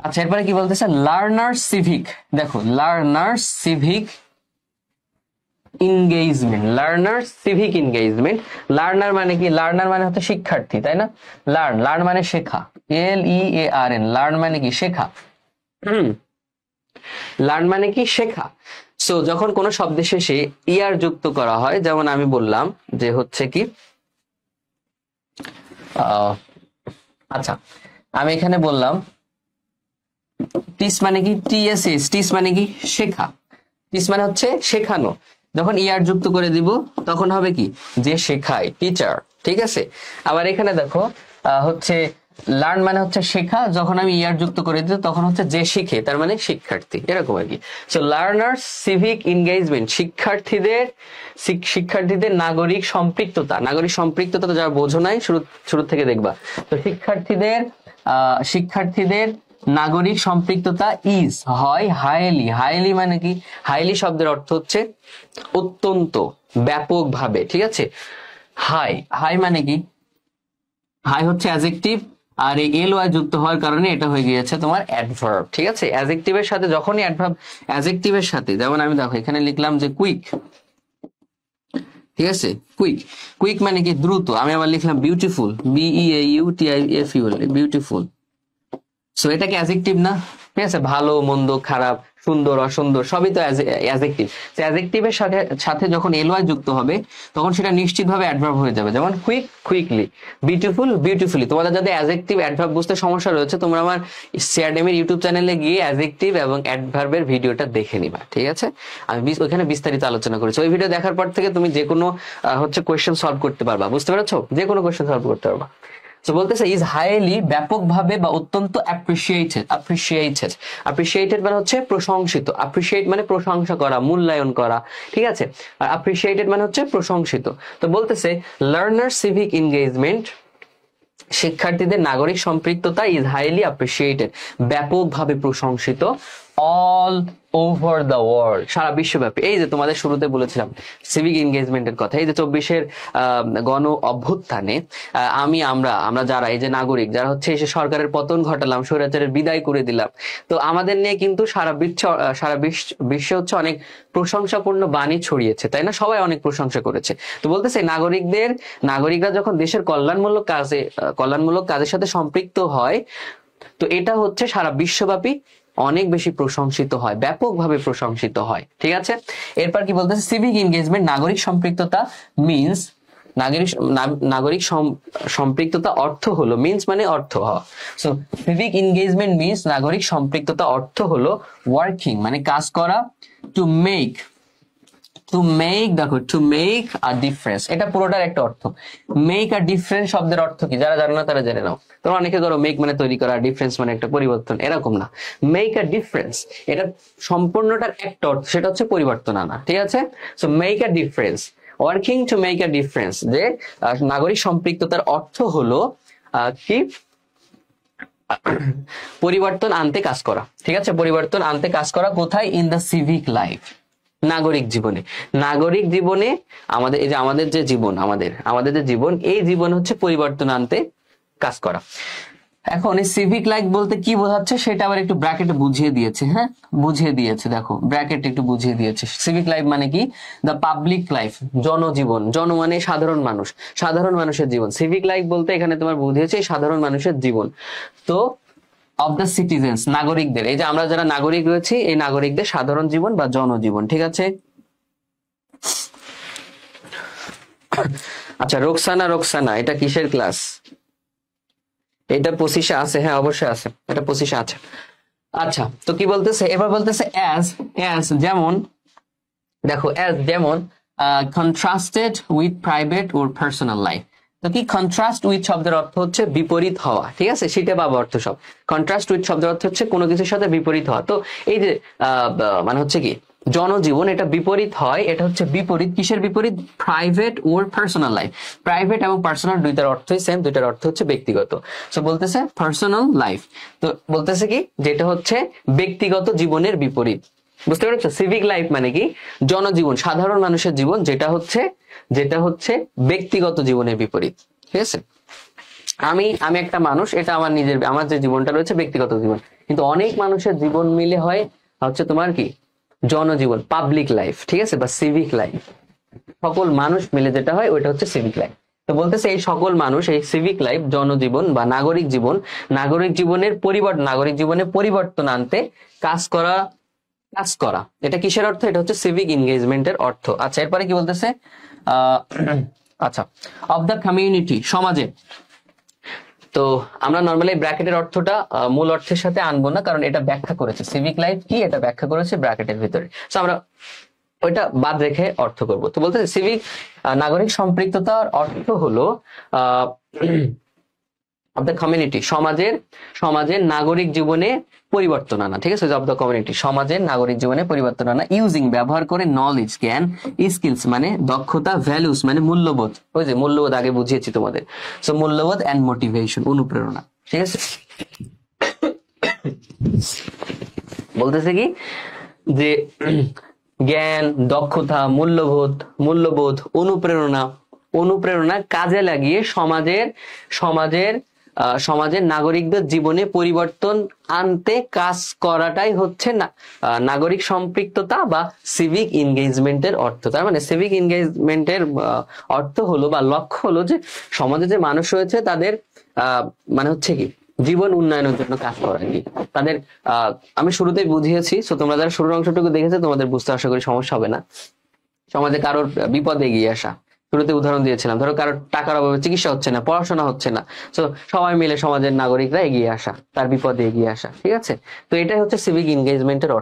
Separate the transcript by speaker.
Speaker 1: আচ্ছা, এরপরে কি বলতেছে, লার্নার সিভিক। দেখো, learner civic engagement, learner civic engagement. Learner মানে কি? লার্নার মানে হচ্ছে শিক্ষার্থী, তাই না? লার্ন, লার্ন মানে শেখা, LEARN, লার্ন মানে কি? শেখা। লার্ন মানে কি? শেখা। সো যখন কোনো শব্দের শেষে ইয়ার যুক্ত করা হয়, যেমন আমি বললাম যে হচ্ছে কি, আচ্ছা আমি এখানে বললাম টিস মানে কি? TSS, টিস মানে কি? শেখা। টিস মানে হচ্ছে শেখানো। যখন ইয়ার যুক্ত করে দিব তখন হবে কি? যে শেখায়, টিচার। ঠিক আছে। আবার এখানে দেখো হচ্ছে লার্ন মানে হচ্ছে শেখা, যখন আমি ইয়ার যুক্ত করে দিই তখন হচ্ছে যে শিখে, তার মানে শিক্ষার্থী, এরকম আর কি। সো লার্নার সিভিক এনগেজমেন্ট, শিক্ষার্থীদের নাগরিক সম্পৃক্ততা। নাগরিক সম্পৃক্ততা তো যারা বোঝো নাই, শুরু থেকে দেখবা। তো শিক্ষার্থীদের নাগরিক সম্পৃক্ততা ইজ, হয় হাইলি। হাইলি মানে কি? হাইলি শব্দের অর্থ হচ্ছে অত্যন্ত, ব্যাপকভাবে। ঠিক আছে। হাই, হাই মানে কি? হাই হচ্ছে অ্যাডজেক্টিভ, আর এই LY যুক্ত হওয়ার কারণে এটা হয়ে গিয়েছে তোমার অ্যাডভার্ব। ঠিক আছে। অ্যাডজেক্টিভের সাথে যখনই অ্যাডজেক্টিভের সাথে, যেমন আমি দেখো এখানে লিখলাম যে কুইক। ঠিক আছে। কুইক, কুইক মানে কি? দ্রুত। আমি আবার লিখলাম বিউটিফুল, BEAUTIFUL, বিউটিফুল। সো এটা কি অ্যাডজেক্টিভ না? ঠিক আছে। ভালো, মন্দ, খারাপ, সুন্দর, অসুন্দর, সবই তো অ্যাডজেক্টিভ। অ্যাডজেক্টিভের সাথে যখন LY যুক্ত হবে তখন সেটা নিশ্চিতভাবে অ্যাডভার্ব হয়ে যাবে। যেমন কুইক, কুইকলি, বিউটিফুল, বিউটিফুলি। তোমাদের যাদের অ্যাডজেক্টিভ অ্যাডভার্ব বুঝতে সমস্যা রয়েছে, তোমরা আমার সিআরডেমের ইউটিউব চ্যানেলে গিয়ে অ্যাডজেক্টিভ এবং অ্যাডভার্বের ভিডিওটা দেখে নিবা। ঠিক আছে। আমি ওইখানে বিস্তারিত আলোচনা করেছি। ওই ভিডিও দেখার পর থেকে তুমি যে কোনো কোয়েশ্চেন সলভ করতে পারবা। বুঝতে পেরেছো? যে কোনো কোয়েশ্চেন সলভ করতে পারবা। তো বলতেছে ইজ হাইলি, ব্যাপকভাবে বা অত্যন্ত অ্যাপ্রিসিয়েটেড। অ্যাপ্রিসিয়েটেড মানে হচ্ছে প্রশংসিত। অ্যাপ্রিসিয়েট মানে প্রশংসা করা, মূল্যায়ন করা। ঠিক আছে। আর অ্যাপ্রিসিয়েটেড মানে হচ্ছে প্রশংসিত। তো বলতেছে লার্নার সিভিক এনগেজমেন্ট, শিক্ষার্থীদের নাগরিক সম্পৃক্ততা ইজ হাইলি অ্যাপ্রিসিয়েটেড, ব্যাপকভাবে প্রশংসিত, অল ওভার দ্য ওয়ার্ল্ড, সারা বিশ্বব্যাপী। এই যে তোমাদের শুরুতে বলেছিলাম সিভিক এনগেজমেন্টের কথা, এই যে 24-এর গণ অভ্যুত্থানে আমরা যারা এই যে নাগরিক, যারা হচ্ছে এসে সরকারের পতন ঘটালাম, স্বৈরাচারের বিদায় করে দিলাম, তো আমাদের নিয়ে কিন্তু সারা বিশ্বে হচ্ছে অনেক প্রশংসাপূর্ণ বাণী ছড়িয়েছে, তাই না? সবাই অনেক প্রশংসা করেছে। তো বলতেছে নাগরিকরা যখন দেশের কল্যাণমূলক কাজের সাথে সম্পৃক্ত হয়, তো এটা হচ্ছে সারা বিশ্বব্যাপী অনেক বেশি প্রশংসিত হয়, ব্যাপকভাবে প্রশংসিত হয়। ঠিক আছে। এরপর কি বলতেছে, সিভিক এনগেজমেন্ট, নাগরিক সম্পৃক্ততা মিন্স, নাগরিক সম্পৃক্ততা অর্থ হলো, মিন্স মানে অর্থ হওয়া। সো সিভিক এনগেজমেন্ট মিন্স, নাগরিক সম্পৃক্ততা অর্থ হলো ওয়ার্কিং মানে কাজ করা, টু মেক, দেখো টু মেক আ ডিফারেন্স, এটা পুরোটার একটা অর্থ। মেক আ ডিফারেন্স শব্দের অর্থ কি? যারা জানো না তারা জেনে নাও। তোমরা অনেকে করো মেক মানে তৈরি করা, ডিফারেন্স মানে একটা পরিবর্তন, এরকম না। মেক আ ডিফারেন্স এটা সম্পূর্ণটার একটা অর্থ, সেটা হচ্ছে পরিবর্তন আনা। ঠিক আছে। So make a difference, working to make a difference, যে নাগরিক সম্পৃক্ততার অর্থ হলো কি? পরিবর্তন আনতে কাজ করা। ঠিক আছে। পরিবর্তন আনতে কাজ করা কোথায়? ইন দ্য সিভিক লাইফ, নাগরিক জীবনে আমাদের এই যে আমাদের যে জীবন, এই জীবন হচ্ছে পরিবর্তন আনতে কাজ করা। এখন এই সিভিক লাইফ বলতে কি বোঝাচ্ছে সেটা আবার একটু ব্র্যাকেটে বুঝিয়ে দিয়েছে। হ্যাঁ, বুঝিয়ে দিয়েছে, দেখো ব্র্যাকেট একটু বুঝিয়ে দিয়েছে। সিভিক লাইফ মানে কি? দ্য পাবলিক লাইফ, জনজীবন। জন মানে সাধারণ মানুষের জীবন। সিভিক লাইফ বলতে এখানে তোমার বুঝিয়েছে সাধারণ মানুষের জীবন। তো অফ দ্য সিটিজেন্স, নাগরিকদের, এই যে আমরা যারা নাগরিক রয়েছি, এই নাগরিকদের সাধারণ জীবন বা জনজীবন। ঠিক আছে। আচ্ছা, রোকসানা এটা কিসের ক্লাস? এটা 25-এ আছে। হ্যাঁ, অবশ্যই আছে, এটা 25-এ আছে। আচ্ছা, তো কি বলতেছে এবার? বলতেছে অ্যাজ যেমন, দেখো অ্যাজ যেমন contrasted with private or personal life. তো কি কন্ট্রাস্ট উইথ শব্দের অর্থ হচ্ছে বিপরীত হওয়া। ঠিক আছে। সেটা পাবো অর্থ সব। কন্ট্রাস্ট উইথ শব্দের অর্থ হচ্ছে কোনো কিছুর সাথে বিপরীত হওয়া। তো এই যে মানে হচ্ছে কি জনজীবন, এটা বিপরীত হয়, এটা হচ্ছে বিপরীত কিসের বিপরীত? প্রাইভেট ওর পার্সোনাল লাইফ। প্রাইভেট এবং পার্সোনাল দুইটার অর্থই সেম, দুইটার অর্থ হচ্ছে ব্যক্তিগত। সো বলতেছে পার্সোনাল লাইফ, তো বলতেছে কি যেটা হচ্ছে ব্যক্তিগত জীবনের বিপরীত। বুঝতে পেরেছো? সিভিক লাইফ মানে কি? জনজীবন, সাধারণ মানুষের জীবন, যেটা হচ্ছে ব্যক্তিগত জীবনের বিপরীত। ঠিক আছে। আমি আমি একটা মানুষ, এটা আমার নিজের, আমার যে জীবনটা রয়েছে ব্যক্তিগত জীবন, কিন্তু অনেক মানুষের জীবন মিলে হয় হচ্ছে তোমার কি জনজীবন, পাবলিক লাইফ, ঠিক আছে, বা সিভিক লাইফ। সকল মানুষ মিলে যেটা হয় ওইটা হচ্ছে সিভিক লাইফ। তো বলতেছে এই সকল মানুষ, এই সিভিক লাইফ, জনজীবন বা নাগরিক জীবন, নাগরিক জীবনে পরিবর্তন আনতে কাজ করা, এটা কিসের অর্থ? এটা হচ্ছে সিভিক এনগেজমেন্টের অর্থ। আচ্ছা, এরপরে কি বলতেছে? আহ আচ্ছা, অফ দ্য কমিউনিটি, সমাজে। তো আমরা নর্মালি ব্র্যাকেটের অর্থটা মূল অর্থের সাথে আনবো না, কারণ এটা ব্যাখ্যা করেছে, সিভিক লাইফ কি এটা ব্যাখ্যা করেছে ব্র্যাকেটের ভিতরে। তো আমরা ওইটা বাদ রেখে অর্থ করব। তো বলতে সিভিক, নাগরিক সম্পৃক্ততার অর্থ হলো অফ দ্য কমিউনিটি, সমাজের নাগরিক জীবনে পরিবর্তন আনা, ঠিক আছে, অফ দ্য কমিউনিটি, সমাজের নাগরিক জীবনে পরিবর্তন আনা, ইউজিং, ব্যবহার করে, নলেজ, জ্ঞান, স্কিলস মানে দক্ষতা, ভ্যালুস মানে মূল্যবোধ, ওই যে মূল্যবোধ আগে বুঝিয়েছি তোমাদের, সো মূল্যবোধ এন্ড মোটিভেশন, অনুপ্রেরণা, ঠিক আছে। বলতেছে কি যে জ্ঞান, দক্ষতা, মূল্যবোধ, অনুপ্রেরণা কাজে লাগিয়ে সমাজের নাগরিকদের জীবনে পরিবর্তন আনতে কাজ করাটাই হচ্ছে না নাগরিক সম্পৃক্ততা বা সিভিক এনগেজমেন্টের অর্থ। তার মানে সিভিক এনগেজমেন্টের অর্থ হলো বা লক্ষ্য হলো যে সমাজে যে মানুষ রয়েছে তাদের মানে হচ্ছে কি জীবন উন্নয়নের জন্য কাজ করা কি তাদের। আমি শুরুতেই বুঝিয়েছি, সো তোমরা যারা শুরুর অংশটুকু দেখেছো তোমাদের বুঝতে আশা করি সমস্যা হবে না। সমাজে কারোর বিপদে এগিয়ে আসা, শুরুতে উদাহরণ দিয়েছিলাম, ধরো কারোর টাকার অভাবে চিকিৎসা হচ্ছে না, পড়াশোনা হচ্ছে না, তো সবাই মিলে সমাজের নাগরিকরা এগিয়ে আসা, তার বিপদে এগিয়ে আসা, ঠিক আছে। তো এটাই হচ্ছে সিভিক এনগেজমেন্টের অর্থ।